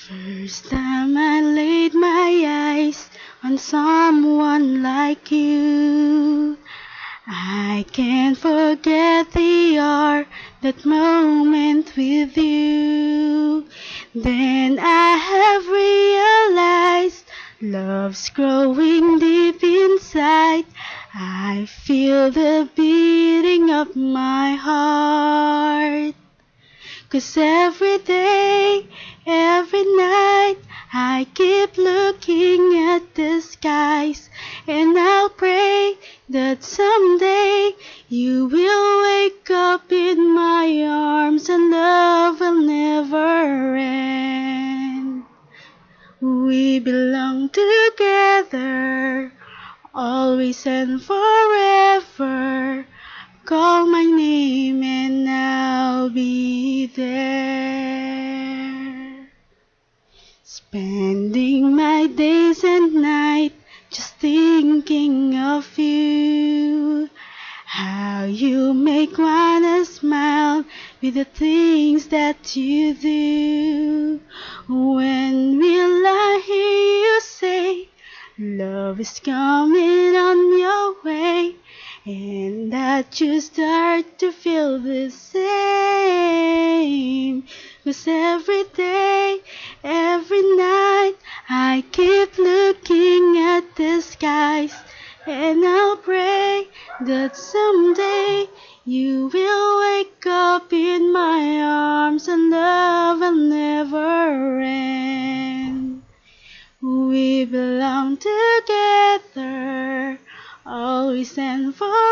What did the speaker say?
First time I laid my eyes on someone like you, I can't forget the hour, that moment with you. Then I have realized love's growing deep inside. I feel the beating of my heart. 'Cause every day, every night, I keep looking at the skies, and I'll pray that someday you will wake up in my arms and love will never end. We belong together, always and forever. Call my name and I'll be there. Spending my days and night just thinking of you. How you make wanna smile with the things that you do. When will I hear you say love is coming on your way, and that you start to feel the same? 'Cause every day, every night, I keep looking at the skies, and I'll pray that someday you will wake up in my arms and love will never end. We belong together, always and forever.